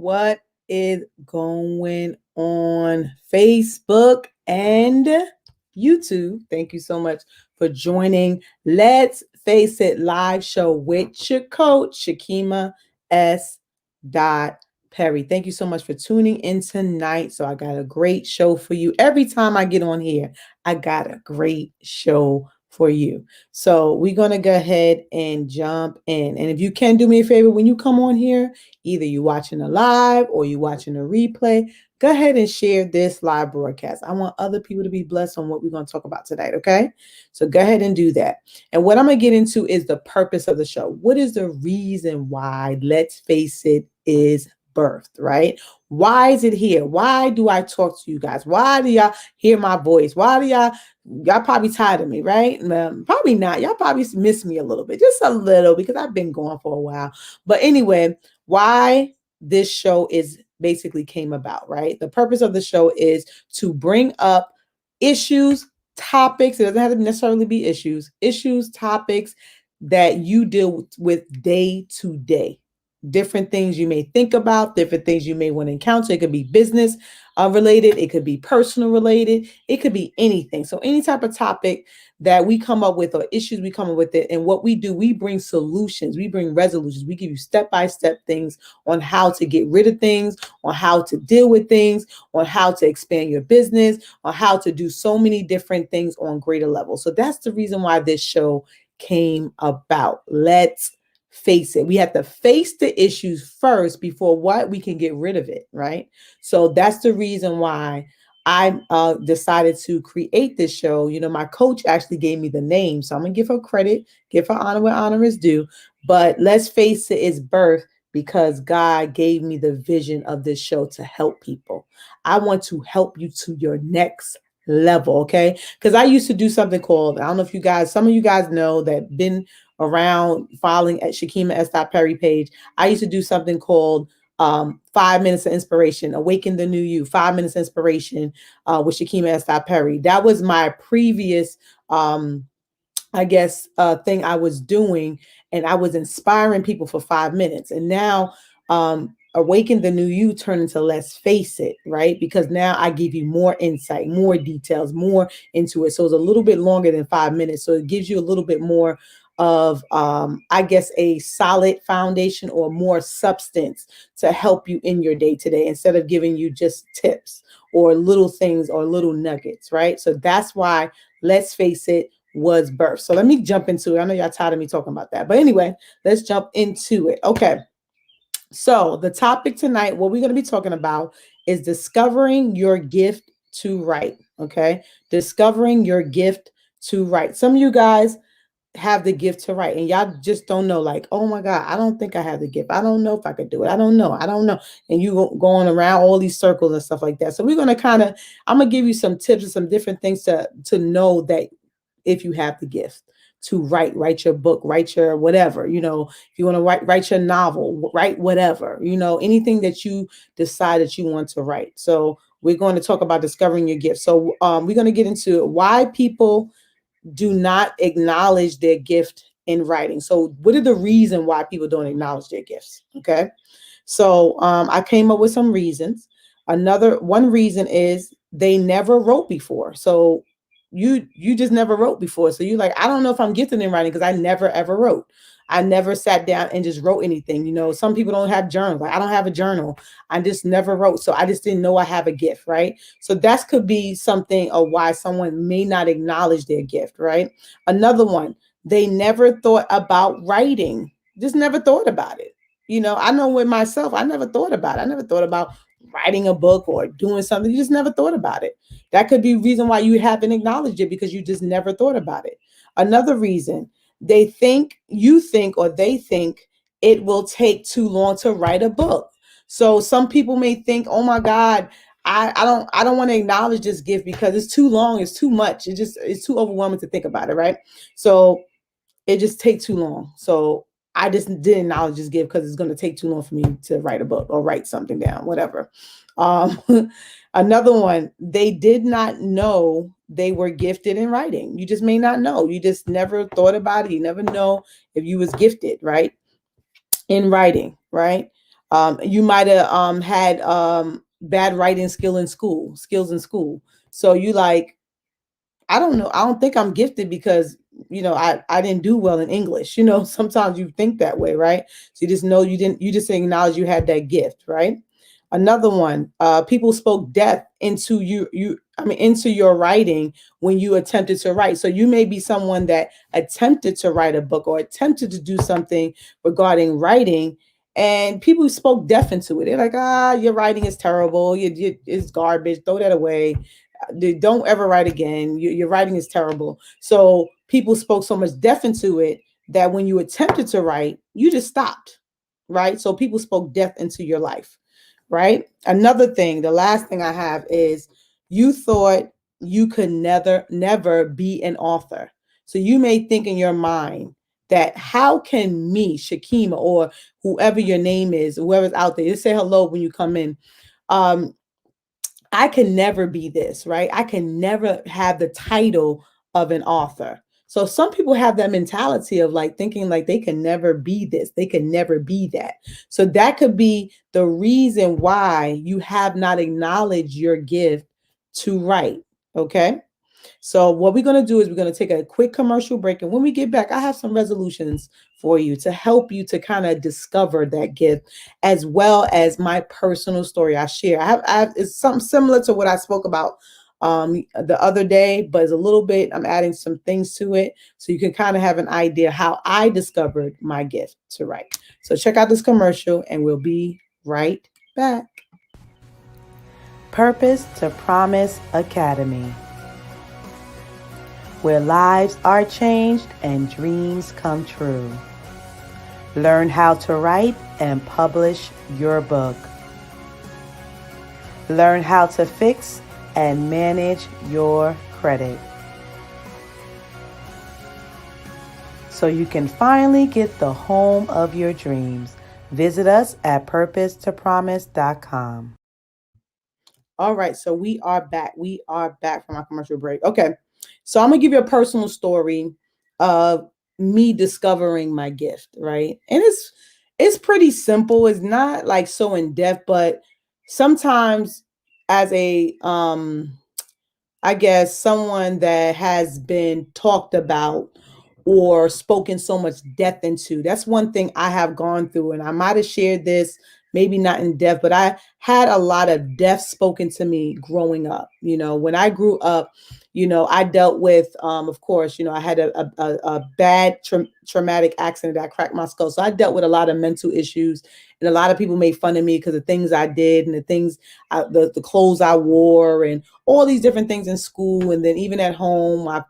What is going on Facebook and YouTube? Thank you so much for joining Let's Face It live show with your coach, Shakima S. Perry. Thank you so much for tuning in tonight. So I got a great show for you. Every time I get on here, I got a great show for you. So we're going to go ahead and jump in. And if you can do me a favor, when you come on here, either you watching a live or you watching a replay, go ahead and share this live broadcast. I want other people to be blessed on what we're going to talk about tonight. Okay. So go ahead and do that. And what I'm going to get into is the purpose of the show. What is the reason why Let's Face It is birthed, right? Why is it here? Why do I talk to you guys? Why do y'all hear my voice? Why do y'all probably tired of me, right? Probably not. Y'all probably miss me a little bit, just a little, because I've been going for a while. But anyway, why this show is basically came about, right? The purpose of the show is to bring up issues, topics. It doesn't have to necessarily be issues, topics that you deal with day to day. Different things you may think about, different things you may want to encounter. It could be business related. It could be personal related. It could be anything. So any type of topic that we come up with or issues we come up with it. And what we do, we bring solutions. We bring resolutions. We give you step-by-step things on how to get rid of things, on how to deal with things, on how to expand your business, on how to do so many different things on greater levels. So that's the reason why this show came about. Let's face it. We have to face the issues first before what we can get rid of it, right? So that's the reason why I decided to create this show. You know, my coach actually gave me the name, so I'm gonna give her credit, give her honor where honor is due. But Let's Face It is birth because God gave me the vision of this show to help people. I want to help you to your next level, okay? Because I used to do something called, I don't know if you guys, some of you guys know that been around following at Shakima S. Perry page. I used to do something called 5 minutes of inspiration, awaken the new you, 5 minutes inspiration with Shakima S. Perry. That was my previous, thing I was doing, and I was inspiring people for 5 minutes. And now, awaken the new you turned into Let's Face It, right? Because now I give you more insight, more details, more into it. So it's a little bit longer than 5 minutes. So it gives you a little bit more of a solid foundation or more substance to help you in your day to day, instead of giving you just tips or little things or little nuggets, right? So that's why Let's Face It was birth. So let me jump into it. I know y'all tired of me talking about that, but anyway, let's jump into it. Okay. So the topic tonight, what we're going to be talking about is discovering your gift to write. Okay. Discovering your gift to write. Some of you guys have the gift to write and y'all just don't know, like, oh my God, I don't think I have the gift. I don't know if I could do it. I don't know. And you going around all these circles and stuff like that. So we're going to I'm going to give you some tips and some different things to know that if you have the gift to write your book, write your whatever, if you want to write your novel, write whatever, anything that you decide that you want to write. So we're going to talk about discovering your gift. So we're going to get into why people do not acknowledge their gift in writing. So what are the reason why people don't acknowledge their gifts? Okay. So I came up with some reasons. One reason is they never wrote before. So you just never wrote before. So you're like, I don't know if I'm gifted in writing because I never ever wrote. I never sat down and just wrote anything. Some people don't have journals. Like, I don't have a journal. I just never wrote. So I just didn't know I have a gift, right? So that could be something of why someone may not acknowledge their gift, right? Another one, they never thought about writing. Just never thought about it. I know with myself, I never thought about it. I never thought about writing a book or doing something. You just never thought about it. That could be a reason why you haven't acknowledged it, because you just never thought about it. Another reason, they think it will take too long to write a book. So some people may think, oh my God, I don't want to acknowledge this gift because it's too long, it's too much. It's too overwhelming to think about it, right? So it just takes too long. So I just didn't acknowledge this gift because it's going to take too long for me to write a book or write something down, whatever. Another one, they did not know they were gifted in writing. You just may not know. You just never thought about it. You never know if you was gifted, right? In writing, right? You might have had bad writing skills in school. So you like, I don't know. I don't think I'm gifted because, I didn't do well in English. Sometimes you think that way, right? So you just know you just acknowledge you had that gift, right? Another one, people spoke death into into your writing when you attempted to write. So you may be someone that attempted to write a book or attempted to do something regarding writing, and people spoke death into it. They're like, your writing is terrible. It's garbage. Throw that away. Don't ever write again. Your writing is terrible. So people spoke so much death into it that when you attempted to write, you just stopped, right? So people spoke death into your life, right? Another thing, the last thing I have is you thought you could never be an author. So you may think in your mind that how can me, Shakima, or whoever your name is, whoever's out there, just say hello when you come in. Um, I can never be this, right? I can never have the title of an author. So some people have that mentality of like thinking like they can never be this, they can never be that. So that could be the reason why you have not acknowledged your gift to write. Okay. So what we're going to do is we're going to take a quick commercial break. And when we get back, I have some resolutions for you to help you to kind of discover that gift, as well as my personal story I share. It's something similar to what I spoke about the other day, but it's a little bit, I'm adding some things to it so you can kind of have an idea how I discovered my gift to write. So check out this commercial and we'll be right back. Purpose to Promise Academy, where lives are changed and dreams come true. Learn how to write and publish your book. Learn how to fix and manage your credit, so you can finally get the home of your dreams. Visit us at purposetopromise.com. All right, so we are back. We are back from our commercial break. Okay, so I'm going to give you a personal story of me discovering my gift, right? And it's pretty simple. It's not like so in depth, but sometimes as a I guess someone that has been talked about or spoken so much death into. That's one thing I have gone through, and I might have shared this, maybe not in depth, but I had a lot of death spoken to me growing up. When I grew up, I dealt with, of course, I had a bad traumatic accident that cracked my skull. So I dealt with a lot of mental issues, and a lot of people made fun of me because of things I did and the things, the clothes I wore, and all these different things in school, and then even at home, my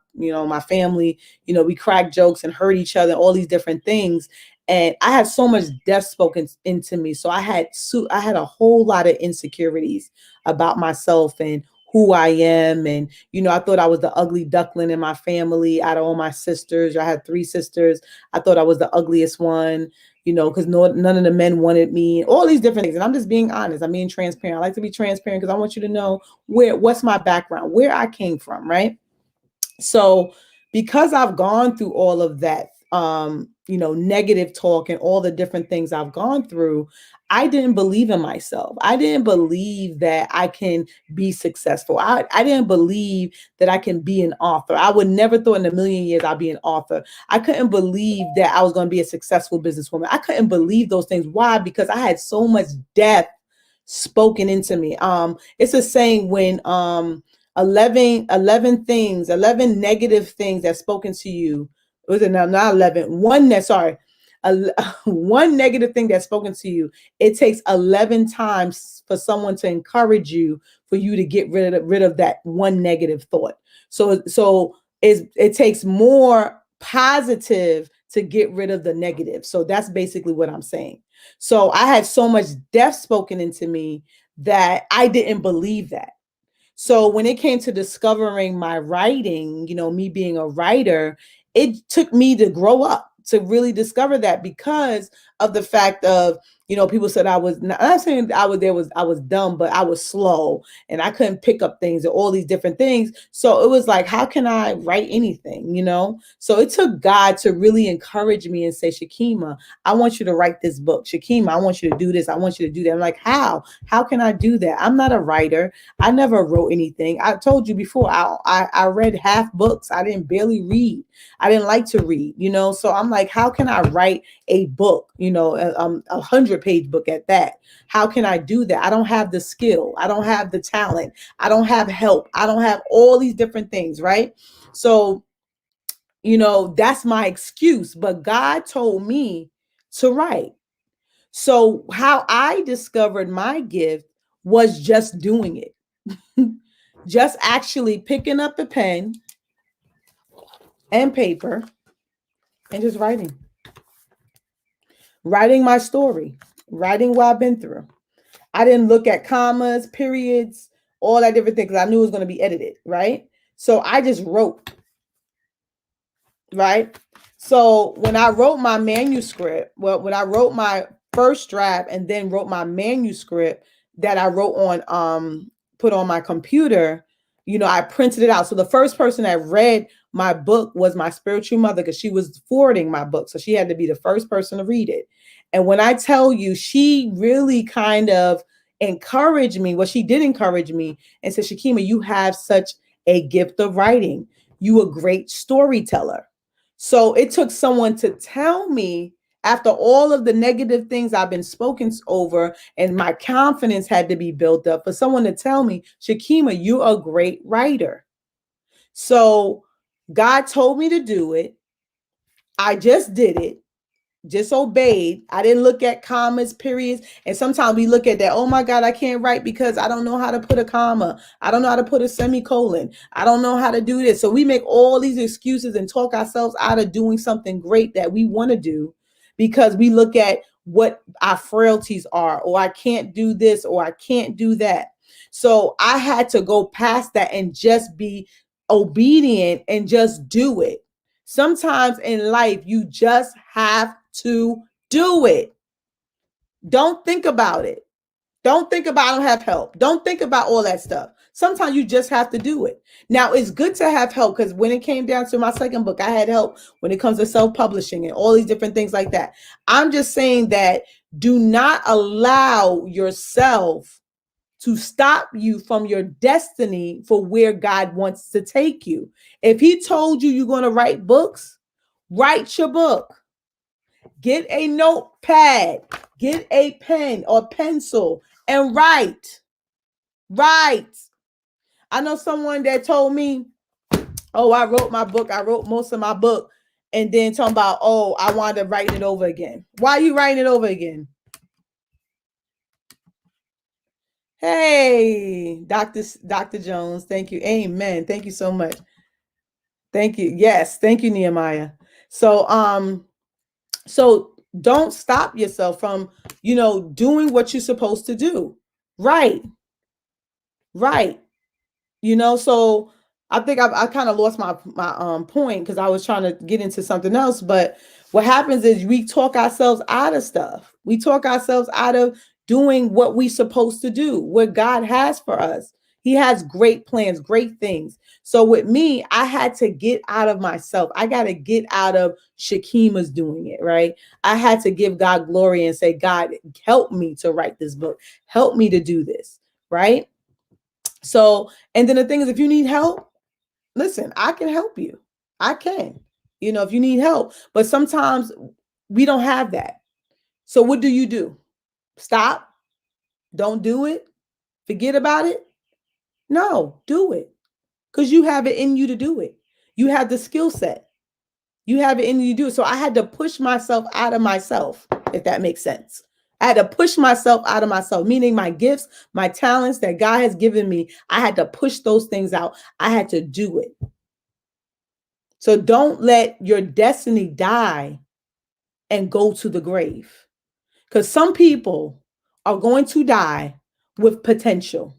family, we cracked jokes and hurt each other, all these different things. And I had so much death spoken into me. So I had a whole lot of insecurities about myself and who I am. And, I thought I was the ugly duckling in my family out of all my sisters. I had 3 sisters. I thought I was the ugliest one, because none of the men wanted me, all these different things. And I'm just being honest. I'm being transparent. I like to be transparent because I want you to know what's my background, where I came from, right? So because I've gone through all of that, negative talk and all the different things I've gone through, I didn't believe in myself. I didn't believe that I can be successful. I didn't believe that I can be an author. I would never thought in a million years I'd be an author. I couldn't believe that I was going to be a successful businesswoman. I couldn't believe those things. Why? Because I had so much death spoken into me. It's a saying when 11 things, 11 negative things that's spoken to you. Was it now not 11? One negative thing that's spoken to you. It takes 11 times for someone to encourage you, for you to get rid of that one negative thought. So it takes more positive to get rid of the negative. So that's basically what I'm saying. So I had so much death spoken into me that I didn't believe that. So when it came to discovering my writing, me being a writer, it took me to grow up to really discover that, because of the fact of, People said I was not, I'm not saying I was dumb, but I was slow and I couldn't pick up things and all these different things. So it was like, how can I write anything? So it took God to really encourage me and say, Shakima, I want you to write this book. Shakima, I want you to do this. I want you to do that. I'm like, how? How can I do that? I'm not a writer. I never wrote anything. I told you before, I read half books. I didn't barely read. I didn't like to read. So I'm like, how can I write a book, a 100-page book at that? How can I do that? I don't have the skill. I don't have the talent. I don't have help. I don't have all these different things, right? So, that's my excuse. But God told me to write. So how I discovered my gift was just doing it. Just actually picking up the pen and paper and just writing my story, writing what I've been through. I didn't look at commas, periods, all that different things, because I knew it was going to be edited, right? So I just wrote, right? So when I wrote my manuscript, when I wrote my first draft and then wrote my manuscript that I wrote on, put on my computer, I printed it out. So the first person that read my book was my spiritual mother, because she was forwarding my book. So she had to be the first person to read it. And when I tell you, she really kind of encouraged me. Well, she did encourage me and said, Shakima, you have such a gift of writing. You a great storyteller. So it took someone to tell me, after all of the negative things I've been spoken over and my confidence had to be built up, for someone to tell me, Shakima, you're a great writer. So God told me to do it. I just did it. Just obeyed. I didn't look at commas, periods. And sometimes we look at that. Oh my God, I can't write because I don't know how to put a comma. I don't know how to put a semicolon. I don't know how to do this. So we make all these excuses and talk ourselves out of doing something great that we want to do, because we look at what our frailties are, or I can't do this, or I can't do that. So I had to go past that and just be obedient and just do it. Sometimes in life, you just have to do it. Don't think about it. Don't think about I don't have help. Don't think about all that stuff. Sometimes you just have to do it. Now, it's good to have help, because when it came down to my second book, I had help when it comes to self-publishing and all these different things like that. I'm just saying that do not allow yourself to stop you from your destiny for where God wants to take you. If he told you you're going to write books, write your book. Get a notepad, get a pen or pencil and write. Write. I know someone that told me, oh, I wrote my book. I wrote most of my book. And then talking about, oh, I wanted to write it over again. Why are you writing it over again? Hey, Dr. Jones. Thank you. Amen. Thank you so much. Thank you. Yes. Thank you, Nehemiah. So don't stop yourself from, doing what you're supposed to do. Right. So I think I kind of lost my point, because I was trying to get into something else. But what happens is we talk ourselves out of stuff. We talk ourselves out of doing what we're supposed to do, what God has for us. He has great plans, great things. So with me, I had to get out of myself. I got to get out of Shakima's doing it, right? I had to give God glory and say, God, help me to write this book. Help me to do this, right? So, and then the thing is, if you need help, listen, I can help you. I can, if you need help. But sometimes we don't have that. So what do? Stop? Don't do it? Forget about it? No, do it. Because you have it in you to do it. You have the skill set. You have it in you to do it. So I had to push myself out of myself, if that makes sense. I had to push myself out of myself, meaning my gifts, my talents that God has given me. I had to push those things out. I had to do it. So don't let your destiny die and go to the grave. Because some people are going to die with potential.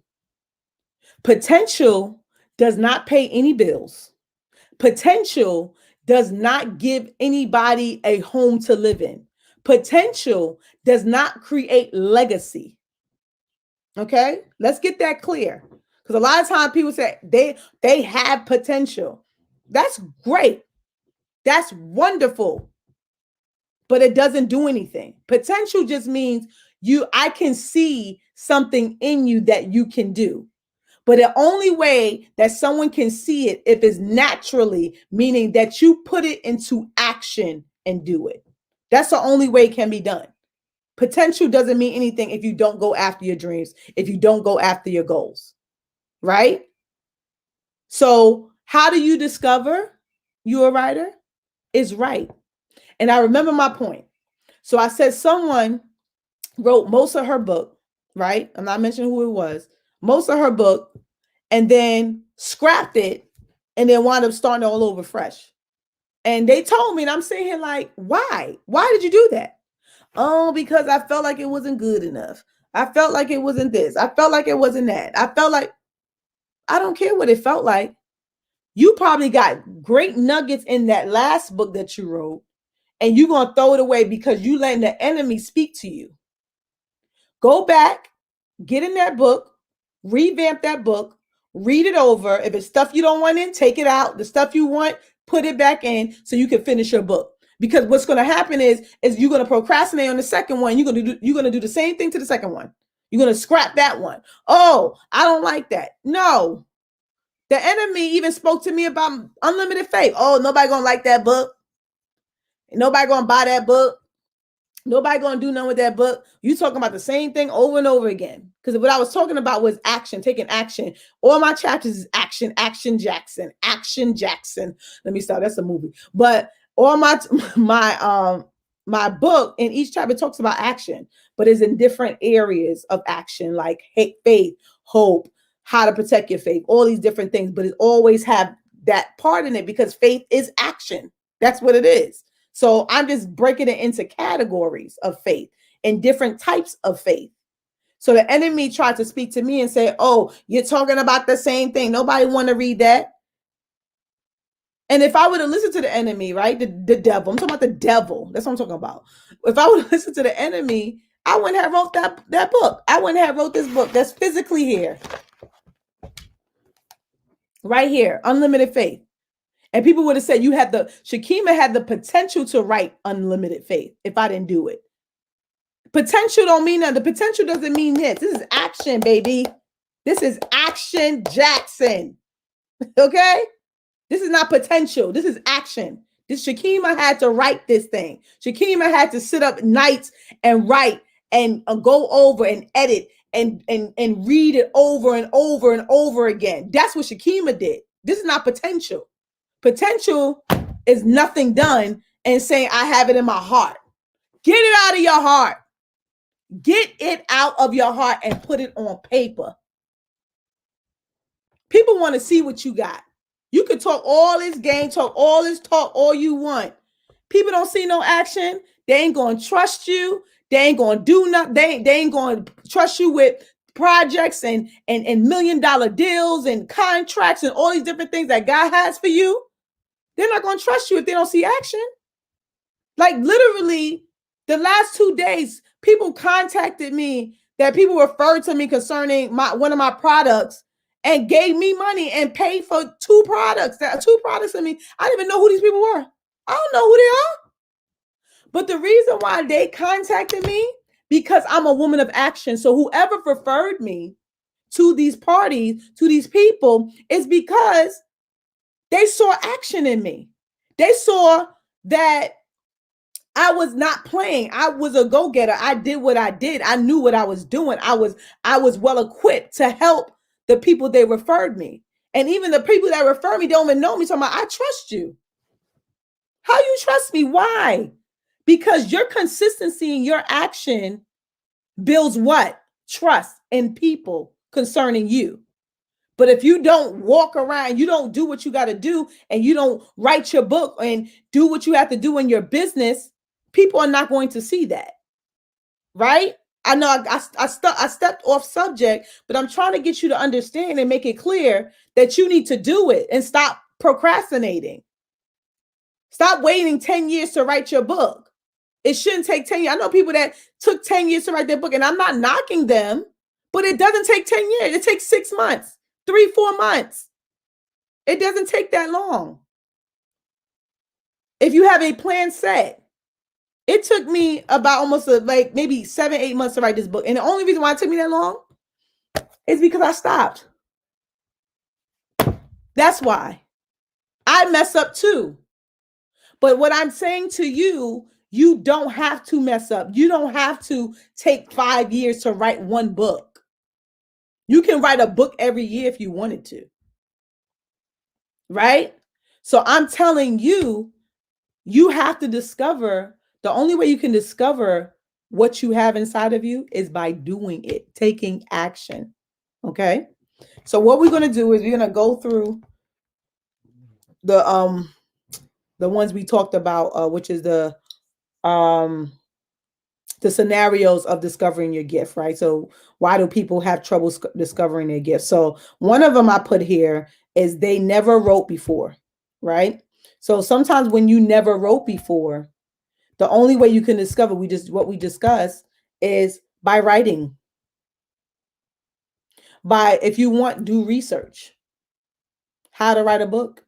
Potential does not pay any bills. Potential does not give anybody a home to live in. Potential does not create legacy. Okay, let's get that clear. Because a lot of times people say they have potential. That's great. That's wonderful. But it doesn't do anything. Potential just means I can see something in you that you can do. But the only way that someone can see it if it's naturally, meaning that you put it into action and do it. That's the only way it can be done. Potential doesn't mean anything if you don't go after your dreams, if you don't go after your goals, right? So how do you discover you're a writer? Is right. And I remember my point. So I said someone wrote most of her book, right? I'm not mentioning who it was, most of her book, and then scrapped it and then wound up starting all over fresh. And they told me, and I'm sitting here like, why? Why did you do that? Oh, because I felt like it wasn't good enough. I felt like it wasn't this. I felt like it wasn't that. I felt like, I don't care what it felt like. You probably got great nuggets in that last book that you wrote, and you're going to throw it away because you letting the enemy speak to you. Go back, get in that book, revamp that book, read it over. If it's stuff you don't want in, take it out. The stuff you want, put it back in so you can finish your book. Because what's going to happen is you're going to procrastinate on the second one. You're going to do the same thing to the second one. You're going to scrap that one. Oh, I don't like that. No. The enemy even spoke to me about unlimited faith. Oh, nobody going to like that book. Nobody going to buy that book. Nobody going to do nothing with that book. You talking about the same thing over and over again. Because what I was talking about was action, taking action. All my chapters is action, action Jackson, action Jackson. Let me start. That's a movie. But all my book in each chapter talks about action, but it's in different areas of action, like faith, hope, how to protect your faith, all these different things. But it always have that part in it because faith is action. That's what it is. So I'm just breaking it into categories of faith and different types of faith. So the enemy tried to speak to me and say, oh, you're talking about the same thing. Nobody want to read that. And if I would have listened to the enemy, right, the devil, I'm talking about the devil. That's what I'm talking about. If I would have listened to the enemy, I wouldn't have wrote that book. I wouldn't have wrote this book that's physically here. Right here, Unlimited Faith. And people would have said Shakima had the potential to write Unlimited Faith if I didn't do it. Potential don't mean that. The potential doesn't mean this. This is action, baby. This is action Jackson. Okay? This is not potential. This is action. Shakima had to write this thing. Shakima had to sit up nights and write and go over and edit and read it over and over and over again. That's what Shakima did. This is not potential. Potential is nothing done and saying, I have it in my heart. Get it out of your heart. Get it out of your heart and put it on paper. People want to see what you got. You can talk all this game, talk all you want. People don't see no action. They ain't going to trust you. They ain't going to do nothing. They ain't going to trust you with projects and $1 million deals and contracts and all these different things that God has for you. They're not going to trust you if they don't see action. Like literally the last 2 days, people contacted me that people referred to me concerning one of my products and gave me money and paid for 2 products. Two products I mean, I didn't even know who these people were. I don't know who they are. But the reason why they contacted me, because I'm a woman of action. So whoever referred me to these parties, to these people, is because they saw action in me. They saw that I was not playing. I was a go-getter. I did what I did. I knew what I was doing. I was well equipped to help the people they referred me. And even the people that refer me don't even know me. So I'm like, I trust you. How you trust me? Why? Because your consistency in your action builds what? Trust in people concerning you. But if you don't walk around, you don't do what you got to do, and you don't write your book and do what you have to do in your business, people are not going to see that. Right? I know I stepped off subject, but I'm trying to get you to understand and make it clear that you need to do it and stop procrastinating. Stop waiting 10 years to write your book. It shouldn't take 10 years. I know people that took 10 years to write their book, and I'm not knocking them, but it doesn't take 10 years. It takes 6 months, 3, 4 months. It doesn't take that long. If you have a plan set, it took me about almost like maybe 7, 8 months to write this book. And the only reason why it took me that long is because I stopped. That's why. I mess up too. But what I'm saying to you, you don't have to mess up. You don't have to take 5 years to write one book. You can write a book every year if you wanted to. Right? So I'm telling you, you have to discover, the only way you can discover what you have inside of you is by doing it, taking action. Okay? So what we're going to do is we're going to go through the ones we talked about, which is the scenarios of discovering your gift, right? So why do people have trouble discovering their gift? So one of them I put here is they never wrote before, right? So sometimes when you never wrote before, the only way you can discover what we discussed is by writing. By, if you want, do research. How to write a book.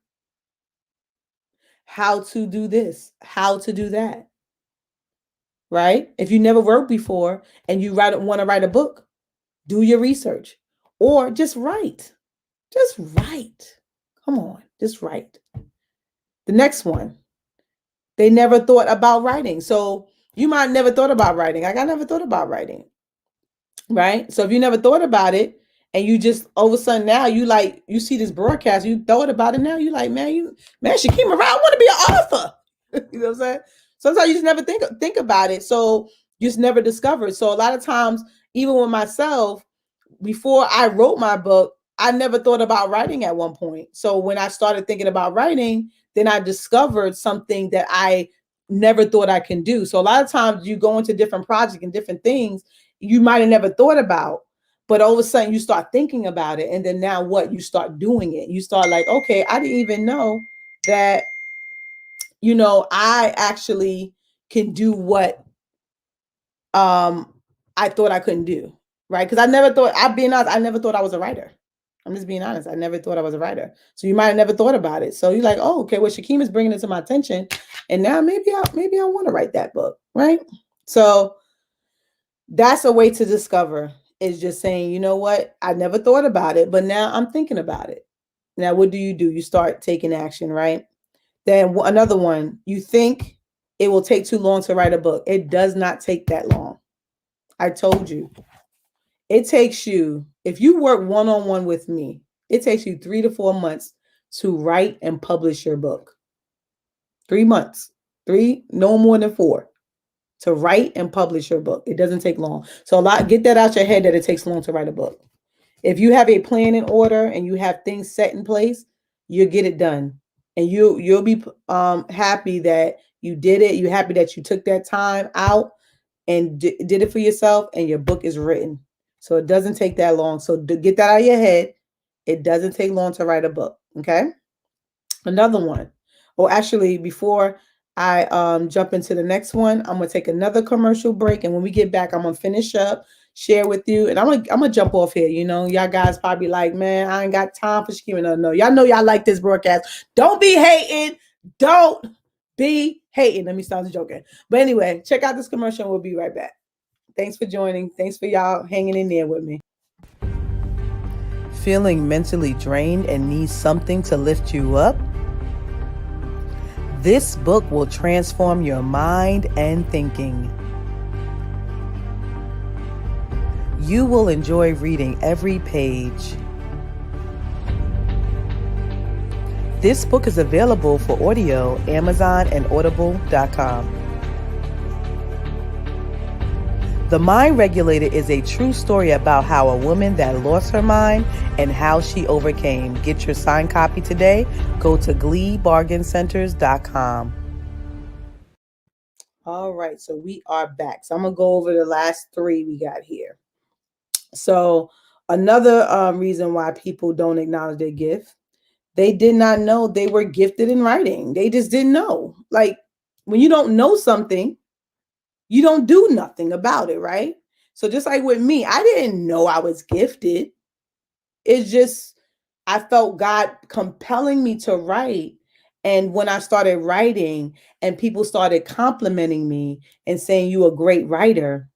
How to do this, how to do that. Right? If you never wrote before and you want to write a book, do your research or just write. Just write. Come on, just write. The next one, they never thought about writing. So you might have never thought about writing. I never thought about writing. Right? So if you never thought about it and you just all of a sudden now you see this broadcast, you thought about it now, you like, man, Shakima, I want to be an author. You know what I'm saying? Sometimes you just never think about it. So you just never discover it. So a lot of times, even with myself, before I wrote my book, I never thought about writing at one point. So when I started thinking about writing, then I discovered something that I never thought I can do. So a lot of times you go into different projects and different things you might have never thought about, but all of a sudden you start thinking about it. And then now what? You start doing it. You start like, okay, I didn't even know that, I actually can do what I thought I couldn't do. Right? Because I never thought I was a writer. I'm just being honest. I never thought I was a writer. So you might have never thought about it. So you're like, oh, okay, well, Shakima's bringing it to my attention. And now maybe I want to write that book. Right? So that's a way to discover, is just saying, you know what? I never thought about it, but now I'm thinking about it. Now, what do? You start taking action, right? Then another one, you think it will take too long to write a book. It does not take that long. I told you. It takes you, if you work one-on-one with me, it takes you 3 to 4 months to write and publish your book. 3 months. 3, no more than 4. To write and publish your book. It doesn't take long. So get that out your head that it takes long to write a book. If you have a plan in order and you have things set in place, you'll get it done. And you'll be happy that you did it. You're happy that you took that time out and did it for yourself, and your book is written. So it doesn't take that long. So get that out of your head. It doesn't take long to write a book. Okay. Another one. Well, actually, before I jump into the next one, I'm gonna take another commercial break, and when we get back, I'm gonna finish up, share with you, and I'm gonna jump off here. Y'all guys probably like, man, I ain't got time for Shakima. No, y'all know y'all like this broadcast. Don't be hating. Don't be hating. Let me stop joking. But anyway, check out this commercial, and we'll be right back. Thanks for joining. Thanks for y'all hanging in there with me. Feeling mentally drained and need something to lift you up? This book will transform your mind and thinking. You will enjoy reading every page. This book is available for audio, Amazon and Audible.com. The Mind Regulator is a true story about how a woman that lost her mind and how she overcame. Get your signed copy today. Go to GleeBargainCenters.com. All right, so we are back. So I'm going to go over the last 3 we got here. So another reason why people don't acknowledge their gift, they did not know they were gifted in writing. They just didn't know. Like, when you don't know something, you don't do nothing about it, right? So just like with me, I didn't know I was gifted. It's just I felt God compelling me to write. And when I started writing and people started complimenting me and saying you a great writer,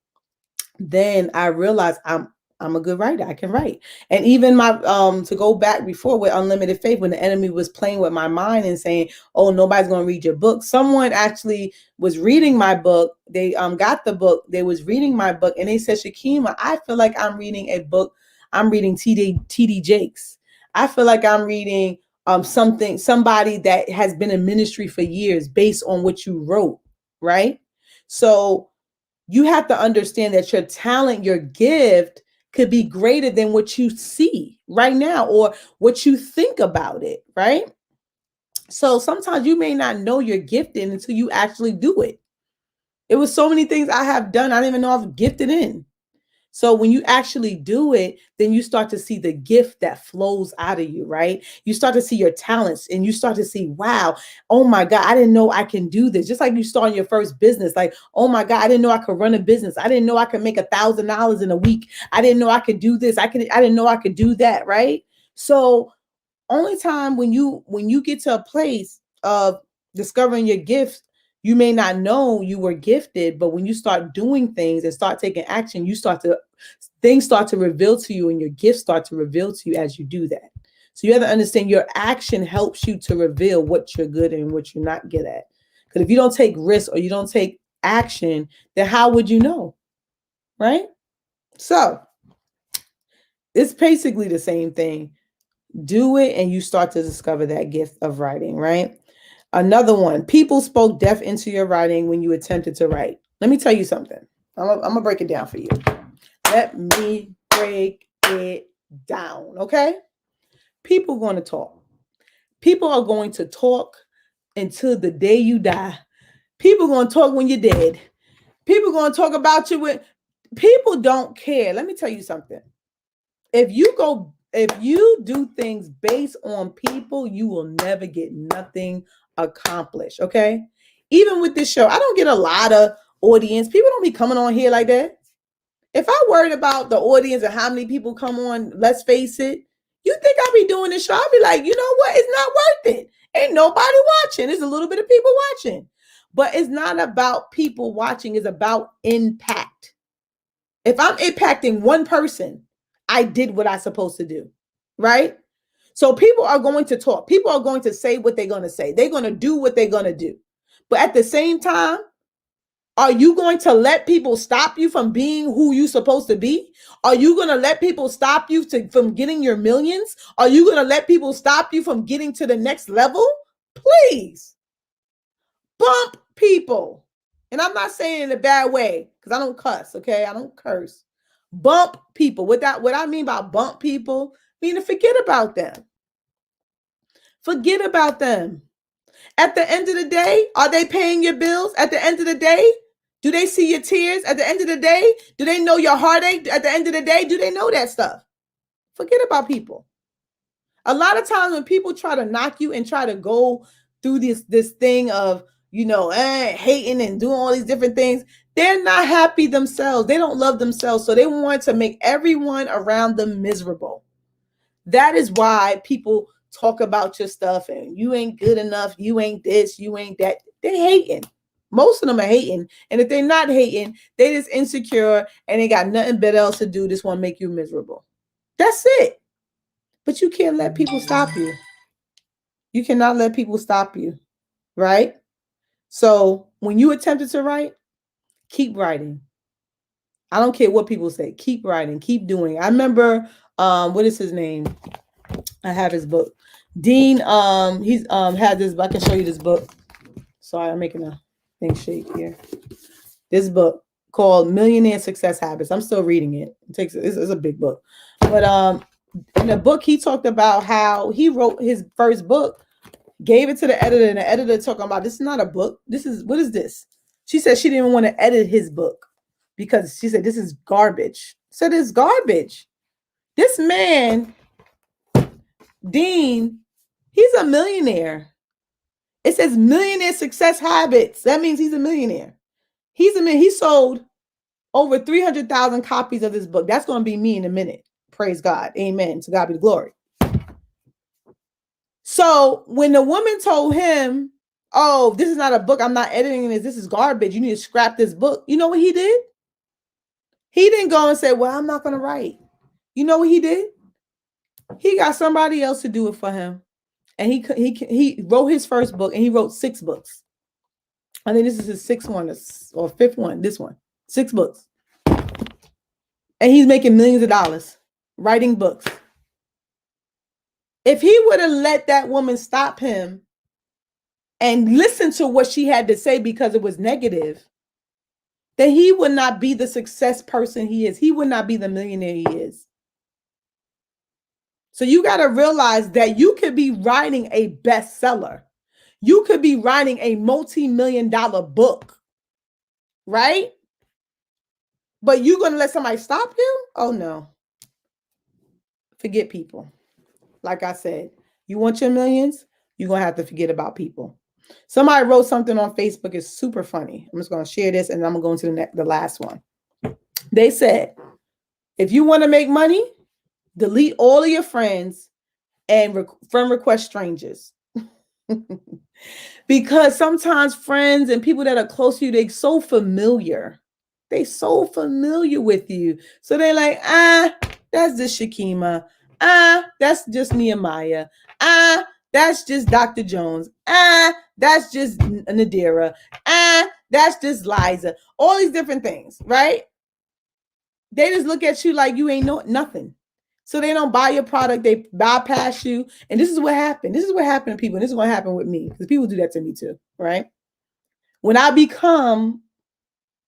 then I realized I'm a good writer. I can write. And even my to go back before with Unlimited Faith, when the enemy was playing with my mind and saying, "Oh, nobody's gonna read your book." Someone actually was reading my book. They got the book. They was reading my book, and they said, "Shakima, I feel like I'm reading a book. I'm reading TD Jakes. I feel like I'm reading somebody that has been in ministry for years based on what you wrote." Right. So you have to understand that your talent, your gift could be greater than what you see right now or what you think about it, right? So sometimes you may not know you're gifted until you actually do it. It was so many things I have done I didn't even know I was gifted in. So when you actually do it, then you start to see the gift that flows out of you, right? You start to see your talents and you start to see, wow, oh my God, I didn't know I can do this. Just like you start your first business, like, oh my God, I didn't know I could run a business. I didn't know I could make $1,000 in a week. I didn't know I could do this. I didn't know I could do that, right? So only time when you get to a place of discovering your gifts, you may not know you were gifted, but when you start doing things and start taking action, things start to reveal to you and your gifts start to reveal to you as you do that. So you have to understand your action helps you to reveal what you're good at and what you're not good at. Because if you don't take risks or you don't take action, then how would you know? Right? So it's basically the same thing. Do it and you start to discover that gift of writing, right? Another one, people spoke death into your writing when you attempted to write. Let me tell you something. I'm gonna break it down for you. Let me break it down, okay? People are going to talk. People are going to talk until the day you die. People are going to talk when you're dead. People are going to talk about you when people don't care. Let me tell you something. If you do things based on people, you will never get nothing accomplished. Okay. Even with this show, I don't get a lot of audience. People don't be coming on here like that. If I worried about the audience and how many people come on, let's face it, you think I'll be doing this show? I'll be like, you know what? It's not worth it. Ain't nobody watching. There's a little bit of people watching. But it's not about people watching, it's about impact. If I'm impacting one person, I did what I'm supposed to do, right? So people are going to talk. People are going to say what they're going to say. They're going to do what they're going to do. But at the same time, are you going to let people stop you from being who you're supposed to be? Are you going to let people stop you from getting your millions? Are you going to let people stop you from getting to the next level? Please bump people. And I'm not saying in a bad way because I don't cuss, okay? I don't curse. Bump people. What I mean by bump people, mean to forget about them. Forget about them. At the end of the day, are they paying your bills? At the end of the day, do they see your tears? At the end of the day, do they know your heartache? At the end of the day, do they know that stuff? Forget about people. A lot of times when people try to knock you and try to go through this thing of, hating and doing all these different things, they're not happy themselves. They don't love themselves. So they want to make everyone around them miserable. That is why people talk about your stuff and you ain't good enough. You ain't this, you ain't that. They're hating. Most of them are hating. And if they're not hating, they just insecure and they got nothing better else to do. Just want to make you miserable. That's it. But you can't let people stop you. You cannot let people stop you. Right? So when you attempted to write, keep writing. I don't care what people say. Keep writing. Keep doing. I remember, what is his name? I have his book. Dean, he's had this. I can show you this book. Sorry, I'm making a thing shake here. This book called Millionaire Success Habits. I'm still reading it. It's a big book, but in the book he talked about how he wrote his first book, gave it to the editor, and the editor talking about this is not a book. What is this? She said she didn't want to edit his book because she said this is garbage. So this garbage. This man, Dean, he's a millionaire. It says Millionaire Success Habits. That means he's a millionaire. He sold over 300,000 copies of this book. That's going to be me in a minute. Praise God. Amen. To God be the glory. So when the woman told him, oh, this is not a book, I'm not editing this, this is garbage, you need to scrap this book, you know what he did? He didn't go and say, well, I'm not going to write. You know what he did? He got somebody else to do it for him. And he wrote his first book, and he wrote 6 books. I think this is his 6th one or 5th one, this one. 6 books. And he's making millions of dollars writing books. If he would have let that woman stop him and listen to what she had to say because it was negative, then he would not be the success person he is. He would not be the millionaire he is. So you got to realize that you could be writing a bestseller. You could be writing a multi-million-dollar book, right? But you're going to let somebody stop you? Oh, no. Forget people. Like I said, you want your millions, you're going to have to forget about people. Somebody wrote something on Facebook. It's super funny. I'm just going to share this, and I'm going to go into the last one. They said, if you want to make money, delete all of your friends and friend request strangers. Because sometimes friends and people that are close to you, they're so familiar. They're so familiar with you. So they're like, that's just Shakima. That's just Nehemiah. That's just Dr. Jones. That's just Nadira. That's just Liza. All these different things, right? They just look at you like you ain't nothing. So they don't buy your product. They bypass you. And this is what happened. This is what happened to people. And this is what happened with me. Because people do that to me too, right? When I become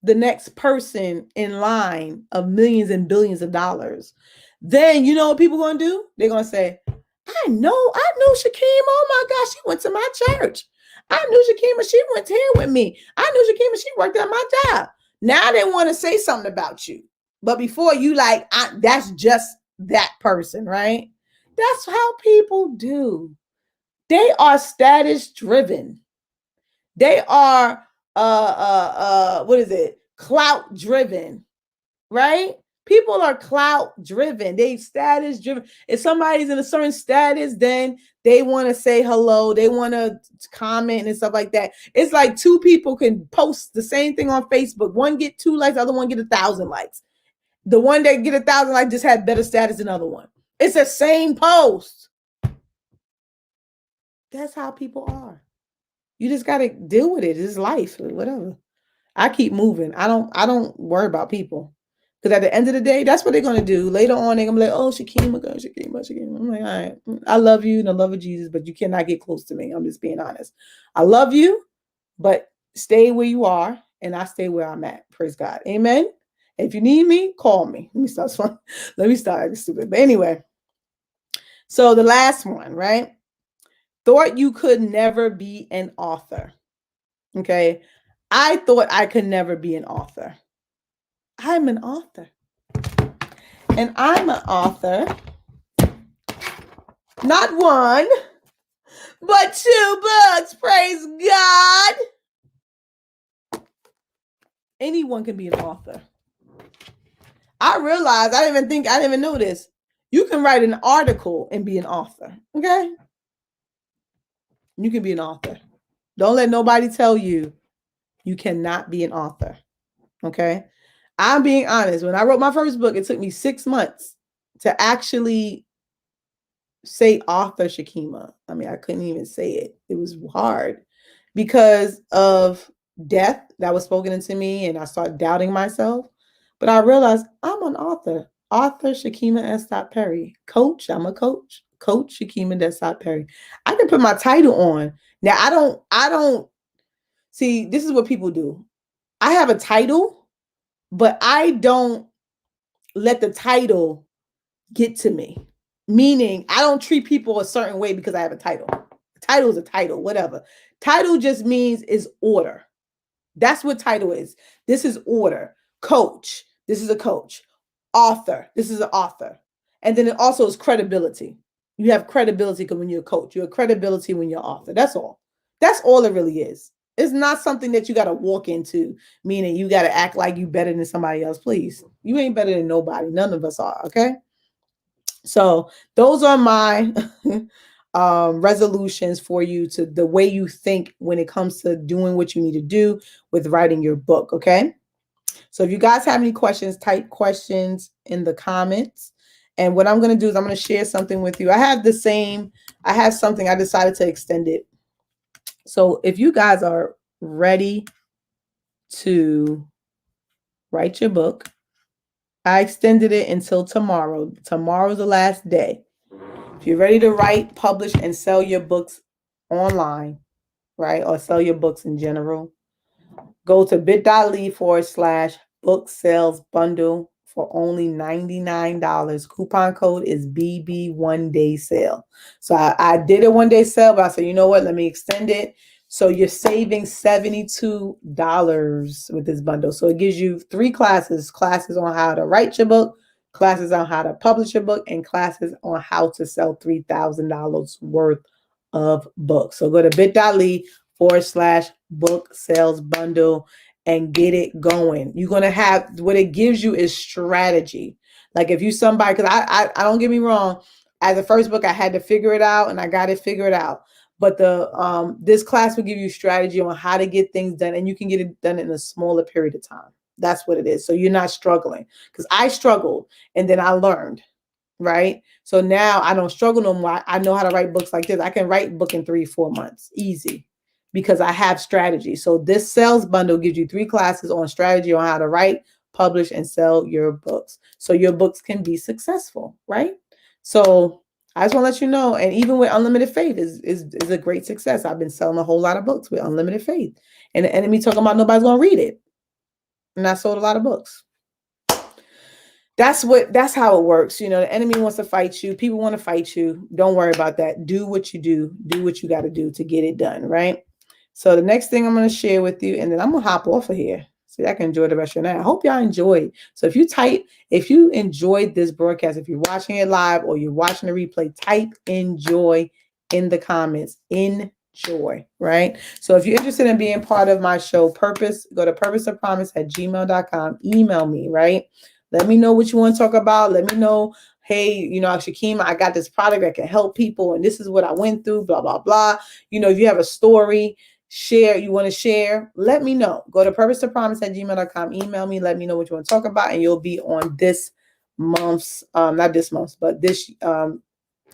the next person in line of millions and billions of dollars, then you know what people are going to do? They're going to say, I know Shakima. Oh my gosh, she went to my church. I knew Shakima. She went here with me. I knew Shakima. She worked at my job. Now they want to say something about you. But before you like, that's just that person, right? That's how people do. They are status driven. They are what is it? Clout driven, right? People are clout driven. They status driven. If somebody's in a certain status, then they want to say hello. They want to comment and stuff like that. It's like 2 people can post the same thing on Facebook. One get 2 likes, the other one get 1,000 likes. The one that get 1,000 likes just had better status than the other one. It's the same post. That's how people are. You just got to deal with it. It's life, whatever. I keep moving. I don't worry about people. Because at the end of the day, that's what they're going to do. Later on, they're going to be like, oh, Shakima. I'm like, all right, I love you in the love of Jesus, but you cannot get close to me. I'm just being honest. I love you, but stay where you are, and I stay where I'm at. Praise God. Amen. If you need me, call me. Let me start stupid. But anyway, so the last one, right? Thought you could never be an author. Okay. I thought I could never be an author. I'm an author. And I'm an author. Not 1, but 2 books. Praise God. Anyone can be an author. I realized, I didn't even know this. You can write an article and be an author. Okay. You can be an author. Don't let nobody tell you you cannot be an author. Okay. I'm being honest. When I wrote my first book, it took me 6 months to actually say author Shakima. I mean, I couldn't even say it. It was hard because of death that was spoken into me, and I started doubting myself. But I realized I'm an author. Author Shakima S. Perry. Coach, I'm a coach. Coach Shakima S. Perry. I can put my title on. Now, I don't see, this is what people do. I have a title, but I don't let the title get to me. Meaning, I don't treat people a certain way because I have a title. A title is a title, whatever. Title just means is order. That's what title is. This is order. Coach. This is a coach. Author. This is an author. And then it also is credibility. You have credibility when you're a coach. You have credibility when you're an author. That's all. That's all it really is. It's not something that you got to walk into, meaning you got to act like you better than somebody else. Please, you ain't better than nobody. None of us are. Okay. So those are my resolutions for you, to the way you think when it comes to doing what you need to do with writing your book. Okay. So if you guys have any questions, type questions in the comments. And what I'm going to do is I'm going to share something with you. I have something, I decided to extend it. So if you guys are ready to write your book, I extended it until tomorrow. Tomorrow's the last day. If you're ready to write, publish, and sell your books online, right, or sell your books in general, go to bit.ly/book sales bundle for only $99. Coupon code is BB one day sale. So I did a 1 day sale, but I said, you know what, let me extend it. So you're saving $72 with this bundle. So it gives you 3 classes on how to write your book, classes on how to publish your book, and classes on how to sell $3,000 worth of books. So go to bit.ly/book sales bundle and get it going. You're going to have, what it gives you is strategy. Like if you somebody, because I don't, get me wrong, as the first book, I had to figure it out, and I got it figured out. But this class will give you strategy on how to get things done, and you can get it done in a smaller period of time. That's what it is. So you're not struggling, because I struggled and then I learned, right? So now I don't struggle no more. I know how to write books like this. I can write a book in 3-4 months, easy, because I have strategy. So this sales bundle gives you 3 classes on strategy on how to write, publish, and sell your books, so your books can be successful, right? So I just want to let you know, and even with Unlimited Faith is a great success. I've been selling a whole lot of books with Unlimited Faith, and the enemy talking about nobody's going to read it, and I sold a lot of books. That's how it works. You know, the enemy wants to fight you. People want to fight you. Don't worry about that. Do what you do. Do what you got to do to get it done, right? So the next thing I'm going to share with you, and then I'm going to hop off of here so I can enjoy the rest of your night. I hope y'all enjoyed. So if you enjoyed this broadcast, if you're watching it live or you're watching the replay, type enjoy in the comments. Enjoy, right? So if you're interested in being part of my show, Purpose, go to purposeofpromise@gmail.com. Email me, right? Let me know what you want to talk about. Let me know, hey, you know, Shakima, I got this product that can help people, and this is what I went through, blah, blah, blah. You know, if you have a story, you want to share, let me know. Go to purposeofpromise@gmail.com. Email me. Let me know what you want to talk about, and you'll be on this month's, not this month's, but this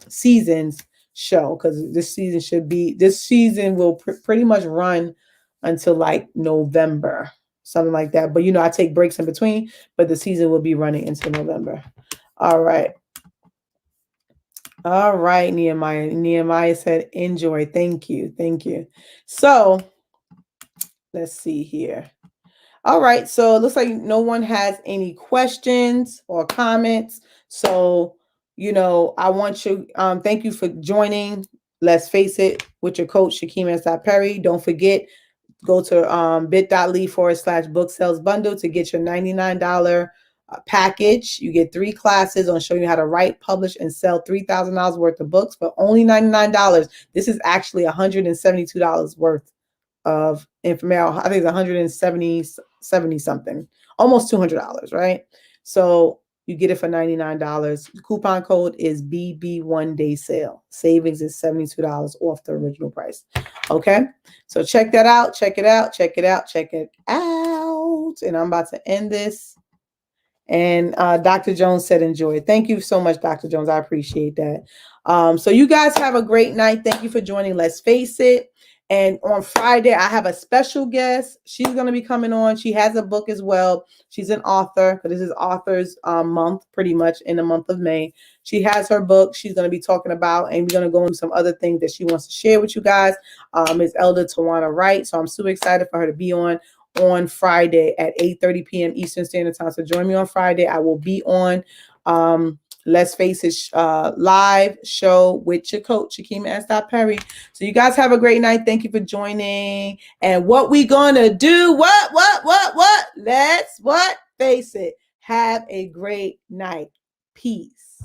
season's show, because this season will pretty much run until like November, something like that. But you know, I take breaks in between, but the season will be running until November. All right, Nehemiah. Nehemiah said enjoy. Thank you. So let's see here. All right, so it looks like no one has any questions or comments. So, you know, I want you, thank you for joining Let's Face It with your coach, Shakima Perry. Don't forget, go to bit.ly/book sales bundle to get your $99 package. You get 3 classes on showing you how to write, publish, and sell $3,000 worth of books for only $99. This is actually $172 worth of information. I think it's 170 something, almost $200, right? So you get it for $99. The coupon code is BB one day sale. Savings is $72 off the original price. Okay, so check that out. Check it out. And I'm about to end this. And Dr. Jones said enjoy. Thank you so much, Dr. Jones. I appreciate that. So you guys have a great night. Thank you for joining Let's Face It. And on Friday, I have a special guest. She's going to be coming on. She has a book as well. She's an author, because this is author's month, pretty much in the month of May. She has her book she's going to be talking about, and we're going to go into some other things that she wants to share with you guys. It's Elder Tawana Wright. So I'm super excited for her to be on Friday at 8:30 p.m. Eastern Standard Time. So join me on Friday. I will be on Let's Face It live show with your coach, Shakima S. Perry. So you guys have a great night. Thank you for joining. And what we gonna do? What? Let's face it. Have a great night. Peace.